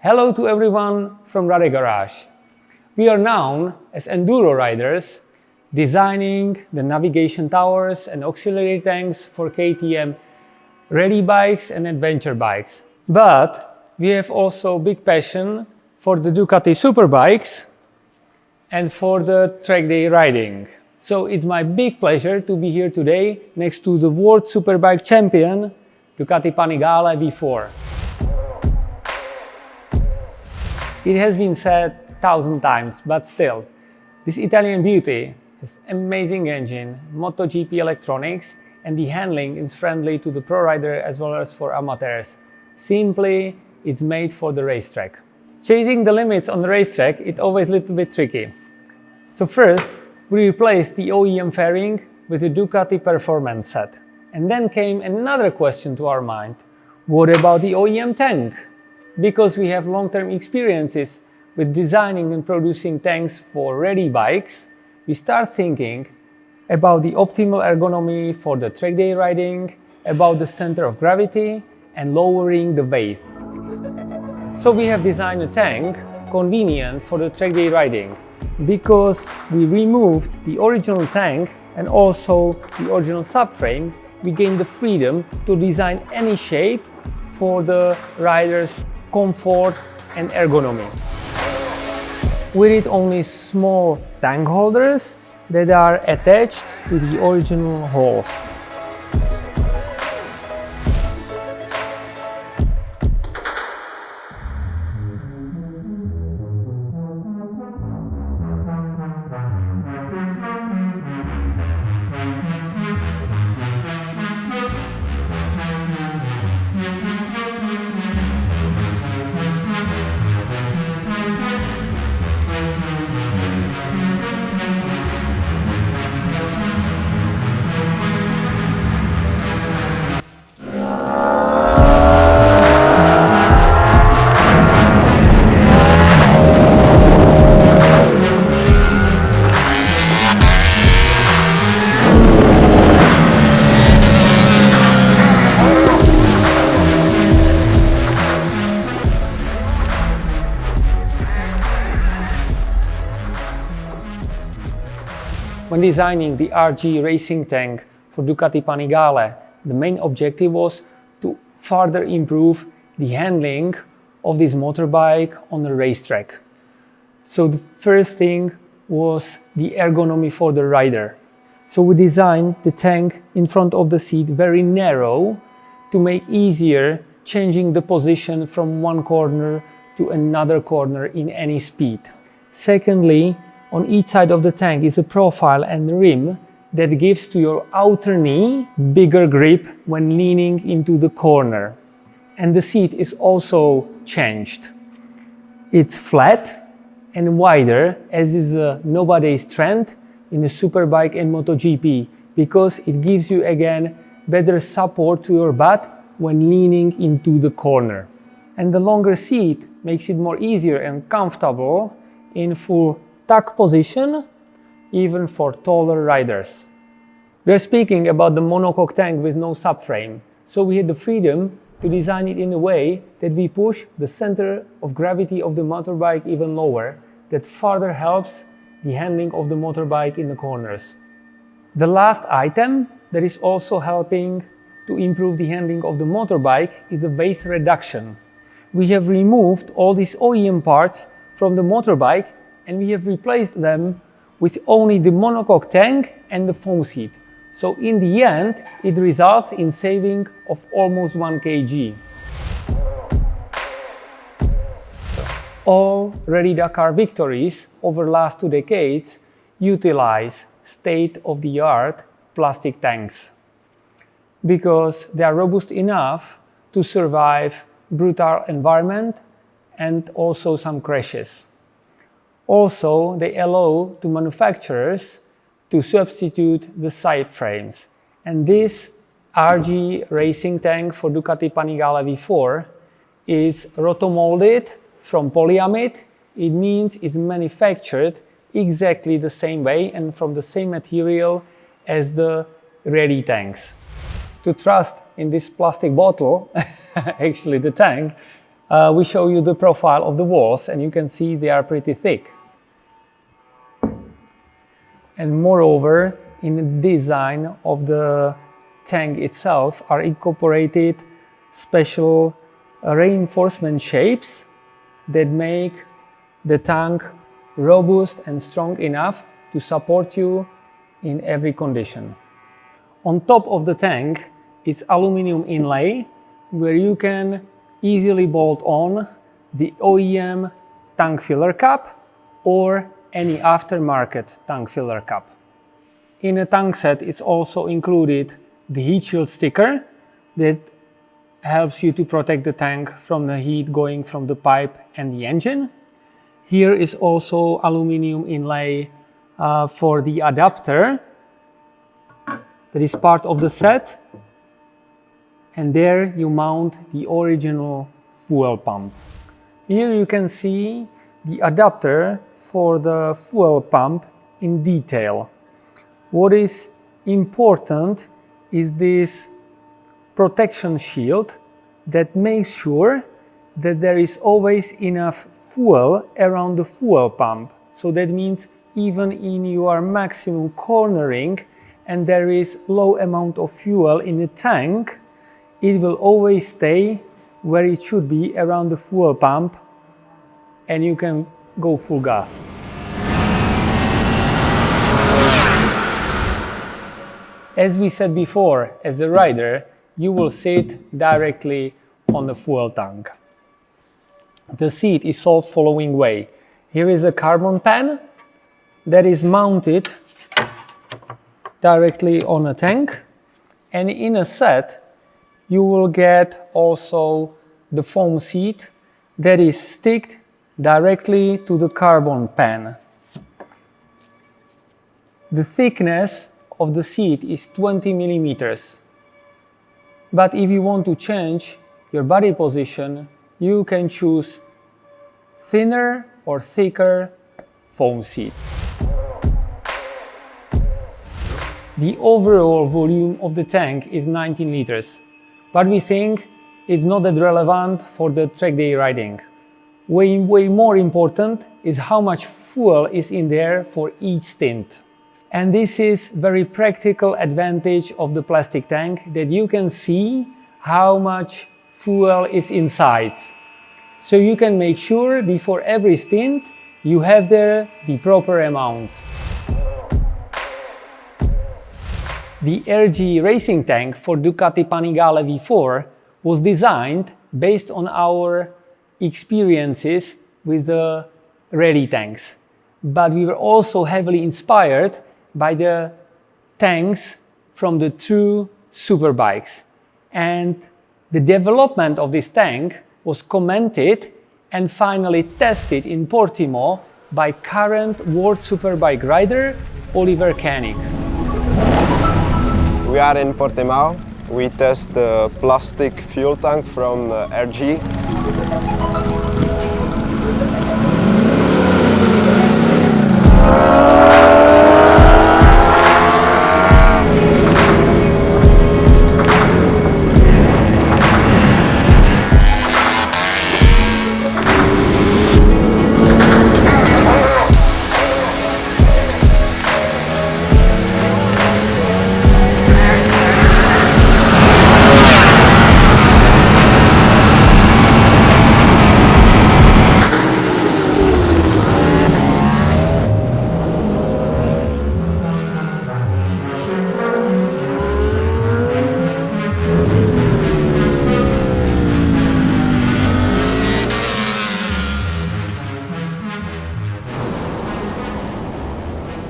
Hello to everyone from RADE Garage. We are known as enduro riders, designing the navigation towers and auxiliary tanks for KTM rally bikes and adventure bikes. But we have also big passion for the Ducati superbikes and for the track day riding. So it's my big pleasure to be here today next to the world superbike champion Ducati Panigale V4. It has been said 1,000 times, but still, this Italian beauty has amazing engine, MotoGP electronics, and the handling is friendly to the pro rider as well as for amateurs. Simply, it's made for the racetrack. Chasing the limits on the racetrack, it's always a little bit tricky. So first, we replaced the OEM fairing with the Ducati performance set. And then came another question to our mind. What about the OEM tank? Because we have long-term experiences with designing and producing tanks for rally bikes, we start thinking about the optimal ergonomy for the track day riding, about the center of gravity, and lowering the weight. So we have designed a tank convenient for the track day riding. Because we removed the original tank and also the original subframe, we gained the freedom to design any shape for the rider's comfort and ergonomy. We need only small tank holders that are attached to the original holes. When designing the RG racing tank for Ducati Panigale, the main objective was to further improve the handling of this motorbike on the racetrack. So the first thing was the ergonomy for the rider. So we designed the tank in front of the seat very narrow to make easier changing the position from one corner to another corner in any speed. Secondly, on each side of the tank is a profile and rim that gives to your outer knee bigger grip when leaning into the corner. And the seat is also changed. It's flat and wider, as is nowadays trend in a superbike and MotoGP, because it gives you again better support to your butt when leaning into the corner. And the longer seat makes it more easier and comfortable in full tuck position, even for taller riders. We are speaking about the monocoque tank with no subframe, so we had the freedom to design it in a way that we push the center of gravity of the motorbike even lower, that further helps the handling of the motorbike in the corners. The last item that is also helping to improve the handling of the motorbike is the weight reduction. We have removed all these OEM parts from the motorbike and we have replaced them with only the monocoque tank and the foam seat. So in the end, it results in saving of almost 1 kg. All Rally Dakar victories over the last 2 decades utilize state-of-the-art plastic tanks because they are robust enough to survive brutal environment and also some crashes. Also, they allow to manufacturers to substitute the side frames. And this RG racing tank for Ducati Panigale V4 is rotomolded from polyamide. It means it's manufactured exactly the same way and from the same material as the rally tanks. To trust in this plastic bottle, actually the tank, we show you the profile of the walls, and you can see they are pretty thick. And moreover, in the design of the tank itself are incorporated special reinforcement shapes that make the tank robust and strong enough to support you in every condition. On top of the tank is aluminum inlay, where you can easily bolt on the OEM tank filler cap or any aftermarket tank filler cap. In a tank set is also included the heat shield sticker that helps you to protect the tank from the heat going from the pipe and the engine. Here is also aluminum inlay for the adapter that is part of the set, and there you mount the original fuel pump. Here you can see the adapter for the fuel pump in detail. What is important is this protection shield that makes sure that there is always enough fuel around the fuel pump. So that means even in your maximum cornering and there is low amount of fuel in the tank, it will always stay where it should be around the fuel pump, and you can go full gas. As we said before, as a rider, you will sit directly on the fuel tank. The seat is sold following way. Here is a carbon pan that is mounted directly on a tank, and in a set you will get also the foam seat that is sticked directly to the carbon pan. The thickness of the seat is 20 millimeters. But if you want to change your body position, you can choose thinner or thicker foam seat. The overall volume of the tank is 19 liters, but we think it's not that relevant for the track day riding. Way more important is how much fuel is in there for each stint. And this is very practical advantage of the plastic tank, that you can see how much fuel is inside. So you can make sure before every stint you have there the proper amount. The RG racing tank for Ducati Panigale V4 was designed based on our experiences with the RADE tanks. But we were also heavily inspired by the tanks from the true superbikes. And the development of this tank was commented and finally tested in Portimao by current world superbike rider Oliver Canic. We are in Portimao. We test the plastic fuel tank from RG.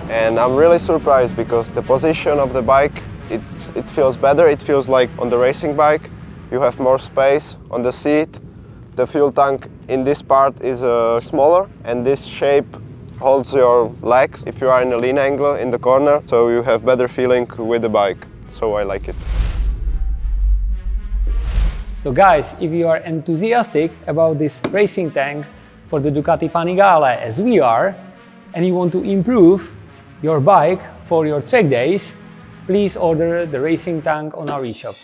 And I'm really surprised because the position of the bike, it feels better. It feels like on the racing bike. You have more space on the seat. The fuel tank in this part is smaller, and this shape holds your legs if you are in a lean angle in the corner, so you have better feeling with the bike. So I like it. So guys, if you are enthusiastic about this racing tank for the Ducati Panigale as we are, and you want to improve your bike for your track days, please order the racing tank on our eShop.